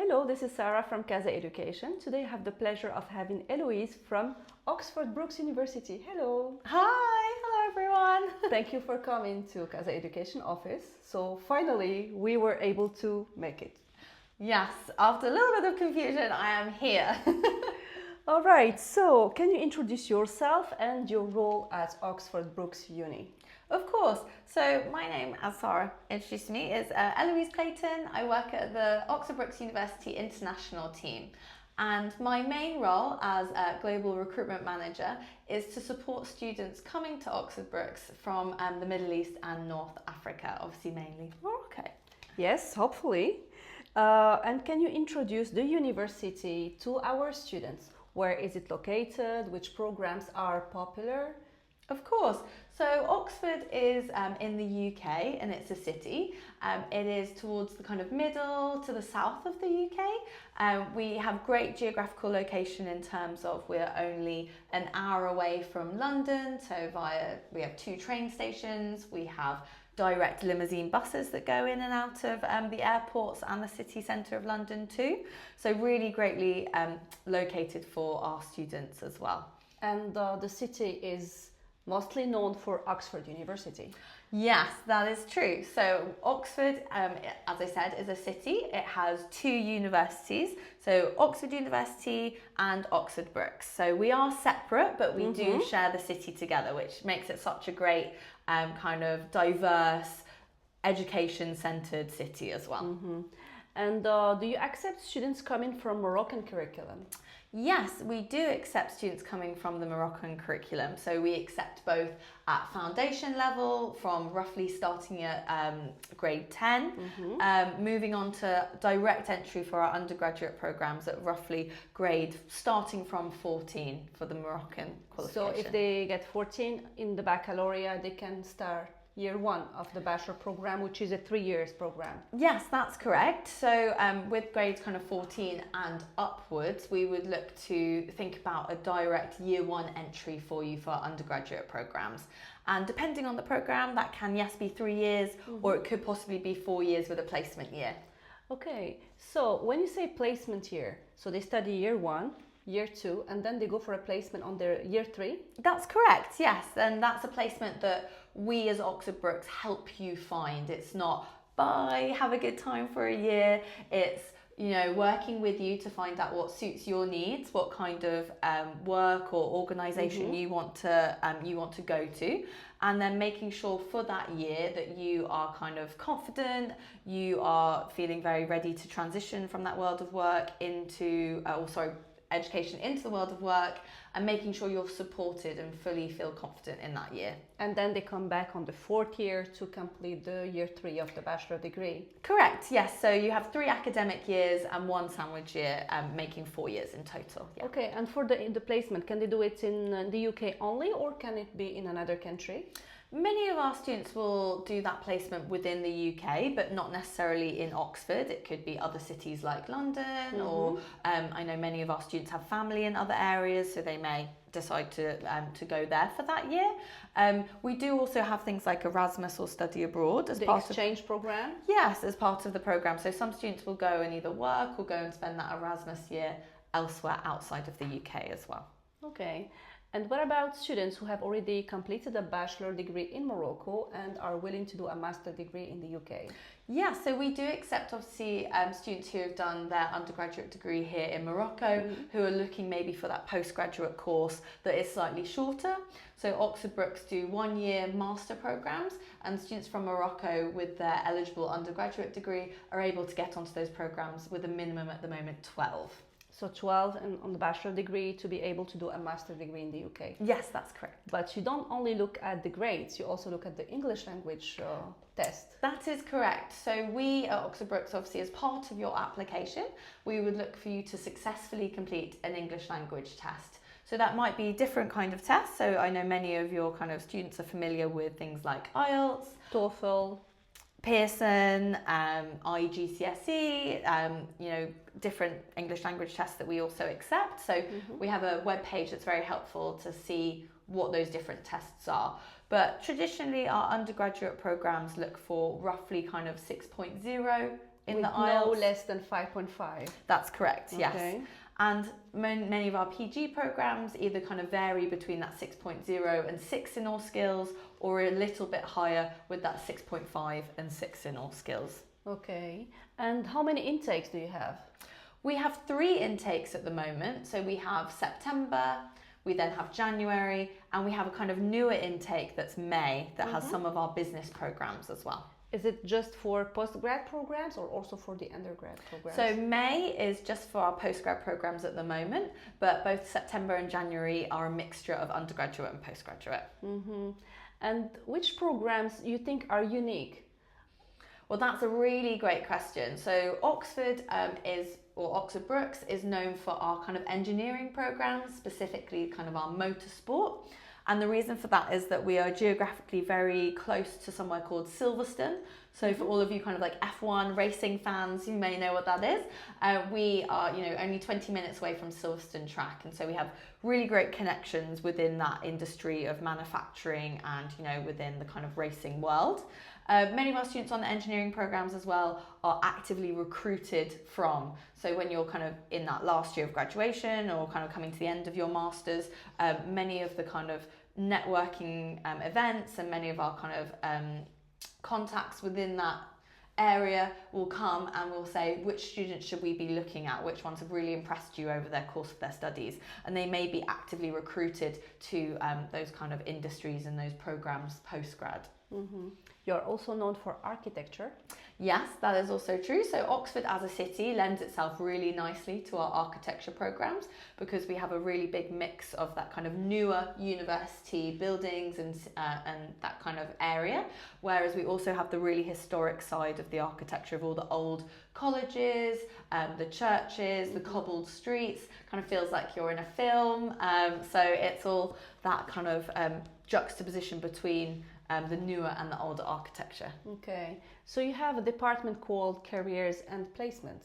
Hello, this is Sarah from CasaEducation. Today I have the pleasure of having Eloise from Oxford Brookes University. Hello. Hello everyone. Thank you for coming to CasaEducation office. So finally we were able to make it. Yes, after a little bit of confusion, I am here. All right, so can you introduce yourself and your role at Oxford Brookes Uni? Of course. So my name, as Sarah introduced me, is Eloise Clayton. I work at the Oxford Brookes University International team. And my main role as a global recruitment manager is to support students coming to Oxford Brookes from the Middle East and North Africa, obviously mainly. Oh, okay. Yes, hopefully. And can you introduce the university to our students? Where is it located? Which programs are popular? Of course. So Oxford is in the UK and it's a city. It is towards the kind of middle to the south of the UK. We have great geographical location in terms of we're only an hour away from London. So we have 2 train stations. We have direct limousine buses that go in and out of the airports and the city centre of London too. So really greatly located for our students as well. And the city is mostly known for Oxford University. Yes, that is true. So Oxford, as I said, is a city. It has 2 universities, so Oxford University and Oxford Brookes. So we are separate, but we do share the city together, which makes it such a great kind of diverse, education-centred city as well. And do you accept students coming from Moroccan curriculum? Yes, we do accept students coming from the Moroccan curriculum. So we accept both at foundation level, from roughly starting at grade 10, moving on to direct entry for our undergraduate programs at roughly grade starting from 14 for the Moroccan qualification. So if they get 14 in the baccalaureate, they can start year 1 of the Bachelor program, which is a 3 years program. Yes, that's correct. So with grades kind of 14 and upwards, we would look to think about a direct year 1 entry for you for our undergraduate programs. And depending on the program, that can, yes, be 3 years, or it could possibly be 4 years with a placement year. Okay, so when you say placement year, so they study year 1, year 2, and then they go for a placement on their year 3? That's correct, yes. And that's a placement that we as Oxford Brookes help you find. It's not bye, have a good time for a year. It's, you know, working with you to find out what suits your needs, what kind of work or organisation you want to go to, and then making sure for that year that you are kind of confident, you are feeling very ready to transition from that world of work into, education into the world of work, and making sure you're supported and fully feel confident in that year. And then they come back on the 4th year to complete the year 3 of the bachelor degree. Correct, yes. So you have 3 academic years and 1 sandwich year, making 4 years in total. Yeah. Okay, and for the placement, can they do it in the UK only, or can it be in another country? Many of our students will do that placement within the UK, but not necessarily in Oxford. It could be other cities like London, or I know many of our students have family in other areas, so they may decide to go there for that year. We do also have things like Erasmus or study abroad as part of the exchange program. Yes, as part of the program. So some students will go and either work or go and spend that Erasmus year elsewhere outside of the UK as well. Okay. And what about students who have already completed a bachelor degree in Morocco and are willing to do a master degree in the UK? Yeah, so we do accept obviously students who have done their undergraduate degree here in Morocco, who are looking maybe for that postgraduate course that is slightly shorter. So Oxford Brookes do 1-year master programs, and students from Morocco with their eligible undergraduate degree are able to get onto those programs with a minimum at the moment 12. So 12 and on the bachelor degree to be able to do a master degree in the UK. Yes, that's correct. But you don't only look at the grades, you also look at the English language test. That is correct. So we at Oxford Brookes, obviously as part of your application, we would look for you to successfully complete an English language test. So that might be different kind of tests. So I know many of your kind of students are familiar with things like IELTS, TOEFL, Pearson, IGCSE, different English language tests that we also accept. So we have a web page that's very helpful to see what those different tests are. But traditionally our undergraduate programs look for roughly kind of 6.0 in With the no IELTS. less than 5.5. That's correct, yes. Okay. And many of our PG programs either kind of vary between that 6.0 and 6 in all skills, or a little bit higher with that 6.5 and 6 in all skills. Okay. And how many intakes do you have? We have 3 intakes at the moment. So we have September, we then have January, and we have a kind of newer intake that's May that has some of our business programs as well. Is it just for postgrad programs or also for the undergrad programs? So May is just for our postgrad programs at the moment, but both September and January are a mixture of undergraduate and postgraduate. And which programs you think are unique? Well, that's a really great question. So Oxford Oxford Brookes is known for our kind of engineering programs, specifically kind of our motorsport. And the reason for that is that we are geographically very close to somewhere called Silverstone. So for all of you kind of like F1 racing fans, you may know what that is. We are, only 20 minutes away from Silverstone track. And so we have really great connections within that industry of manufacturing and, within the kind of racing world. Many of our students on the engineering programs as well are actively recruited from. So when you're kind of in that last year of graduation or kind of coming to the end of your masters, many of the kind of networking events and many of our kind of contacts within that area will come and will say, which students should we be looking at? Which ones have really impressed you over their course of their studies? And they may be actively recruited to those kind of industries and those programs post-grad. You're also known for architecture. Yes, that is also true. So Oxford as a city lends itself really nicely to our architecture programs because we have a really big mix of that kind of newer university buildings and that kind of area, whereas we also have the really historic side of the architecture of all the old colleges, the churches, the cobbled streets. Kind of feels like you're in a film. So it's all that kind of juxtaposition between the newer and the older architecture. Okay, so you have a department called Careers and Placements.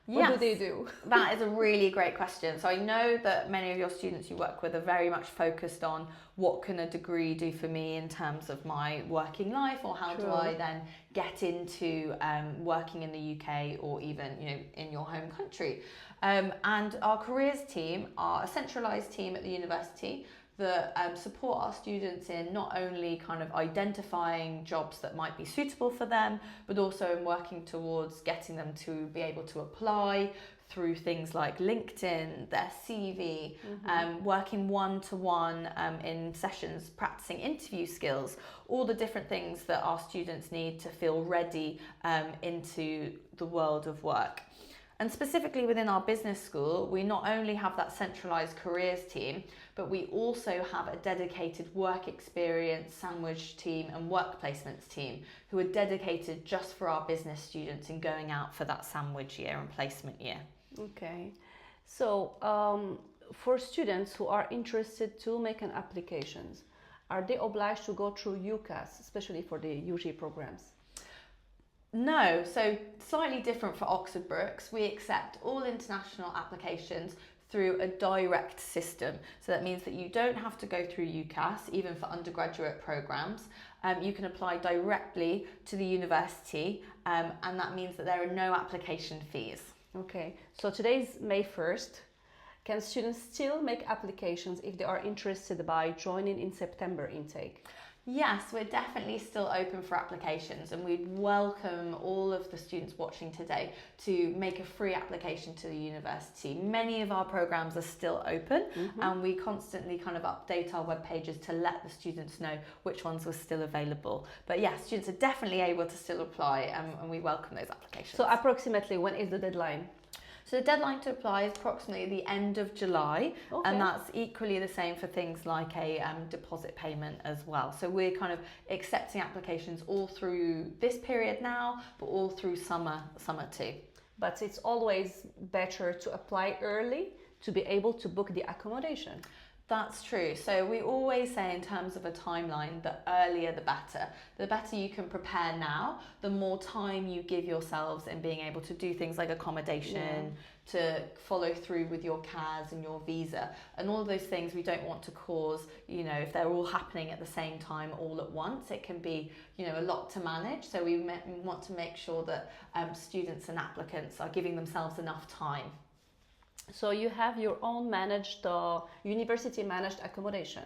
What Yes, do they do? That is a really great question. So I know that many of your students you work with are very much focused on what can a degree do for me in terms of my working life, or how do I then get into working in the UK or even in your home country. And our careers team are a centralised team at the university that support our students in not only kind of identifying jobs that might be suitable for them, but also in working towards getting them to be able to apply through things like LinkedIn, their CV, working one-to-one in sessions, practicing interview skills, all the different things that our students need to feel ready into the world of work. And specifically within our business school, we not only have that centralised careers team, but we also have a dedicated work experience sandwich team and work placements team who are dedicated just for our business students in going out for that sandwich year and placement year. Okay, so for students who are interested to make an applications, are they obliged to go through UCAS, especially for the UG programs? No, so slightly different for Oxford Brookes. We accept all international applications through a direct system. So that means that you don't have to go through UCAS, even for undergraduate programs. You can apply directly to the university, and that means that there are no application fees. Okay, so today's May 1st. Can students still make applications if they are interested by joining in September intake? Yes, we're definitely still open for applications, and we'd welcome all of the students watching today to make a free application to the university. Many of our programs are still open, and we constantly kind of update our web pages to let the students know which ones were still available. But yes, students are definitely able to still apply, and we welcome those applications. So approximately when is the deadline? So the deadline to apply is approximately the end of July, and that's equally the same for things like a deposit payment as well. So we're kind of accepting applications all through this period now, but all through summer too. But it's always better to apply early to be able to book the accommodation. That's true. So we always say in terms of a timeline, the earlier the better. The better you can prepare now, the more time you give yourselves in being able to do things like accommodation, to follow through with your CAS and your visa. And all of those things we don't want to cause, you know, if they're all happening at the same time all at once, it can be, you know, a lot to manage. So we want to make sure that students and applicants are giving themselves enough time. So you have your own managed, university managed accommodation?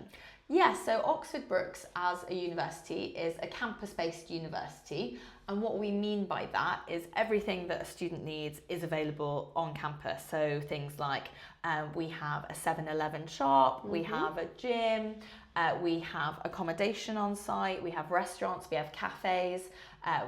Yes, so Oxford Brookes as a university is a campus-based university, and what we mean by that is everything that a student needs is available on campus. So things like we have a 7-Eleven shop, we have a gym, we have accommodation on site, we have restaurants, we have cafes,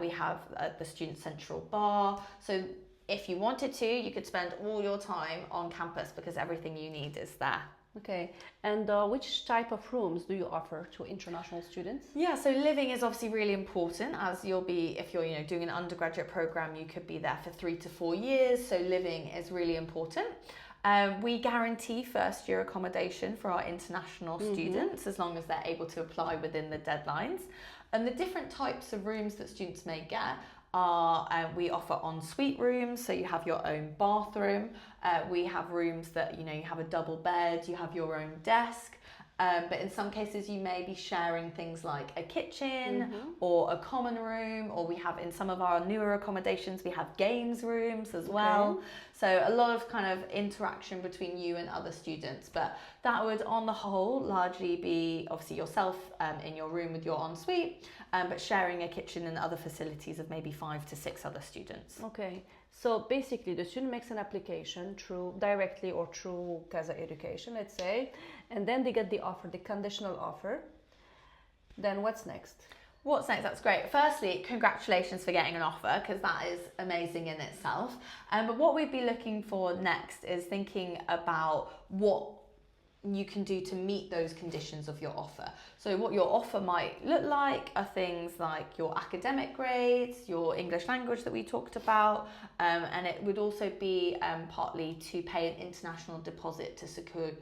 we have the student central bar. So if you wanted to, you could spend all your time on campus because everything you need is there. Okay, and which type of rooms do you offer to international students? Yeah, so living is obviously really important, as you'll be, if you're, you know, doing an undergraduate program, you could be there for 3 to 4 years, so living is really important. We guarantee first year accommodation for our international students as long as they're able to apply within the deadlines. And the different types of rooms that students may get are, we offer ensuite rooms, so you have your own bathroom. We have rooms that, you know, you have a double bed, you have your own desk. But in some cases you may be sharing things like a kitchen or a common room, or we have in some of our newer accommodations, we have games rooms as well. So a lot of kind of interaction between you and other students, but that would on the whole largely be obviously yourself in your room with your ensuite, but sharing a kitchen and other facilities of maybe 5 to 6 other students. Okay, so basically the student makes an application through directly or through CasaEducation, let's say, and then they get the offer, the conditional offer. Then what's next? What's next? That's great. Firstly, congratulations for getting an offer, because that is amazing in itself. But what we'd be looking for next is thinking about what you can do to meet those conditions of your offer. So what your offer might look like are things like your academic grades, your English language that we talked about, and it would also be partly to pay an international deposit to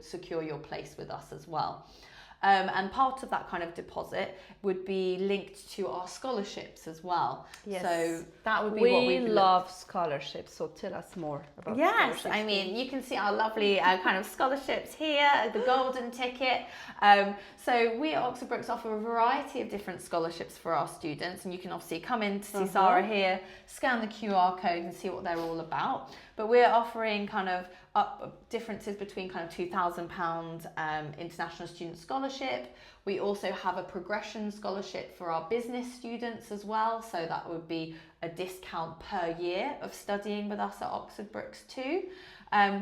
secure your place with us as well. And part of that kind of deposit would be linked to our scholarships as well. Yes. So that would be we what we love scholarships, so tell us more about scholarships. I mean, you can see our lovely kind of scholarships here, the golden ticket. So we at Oxford Brookes offer a variety of different scholarships for our students, and you can obviously come in to see Sarah here, scan the QR code and see what they're all about. But we're offering kind of differences between kind of £2,000 international student scholarship. We also have a progression scholarship for our business students as well. So that would be a discount per year of studying with us at Oxford Brookes too.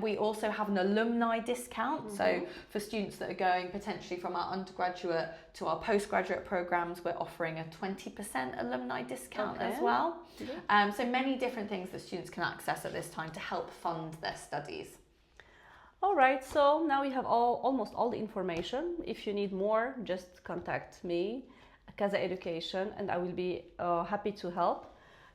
We also have an alumni discount. So for students that are going potentially from our undergraduate to our postgraduate programs, we're offering a 20% alumni discount as well. So many different things that students can access at this time to help fund their studies. All right, so now we have almost all the information. If you need more, just contact me, CasaEducation, and I will be happy to help.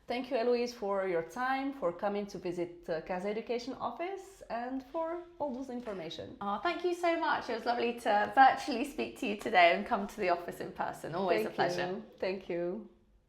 Thank you, Eloise, for your time, for coming to visit the CasaEducation office, and for all those information. Oh, thank you so much. It was lovely to virtually speak to you today and come to the office in person. Always a pleasure. Thank you.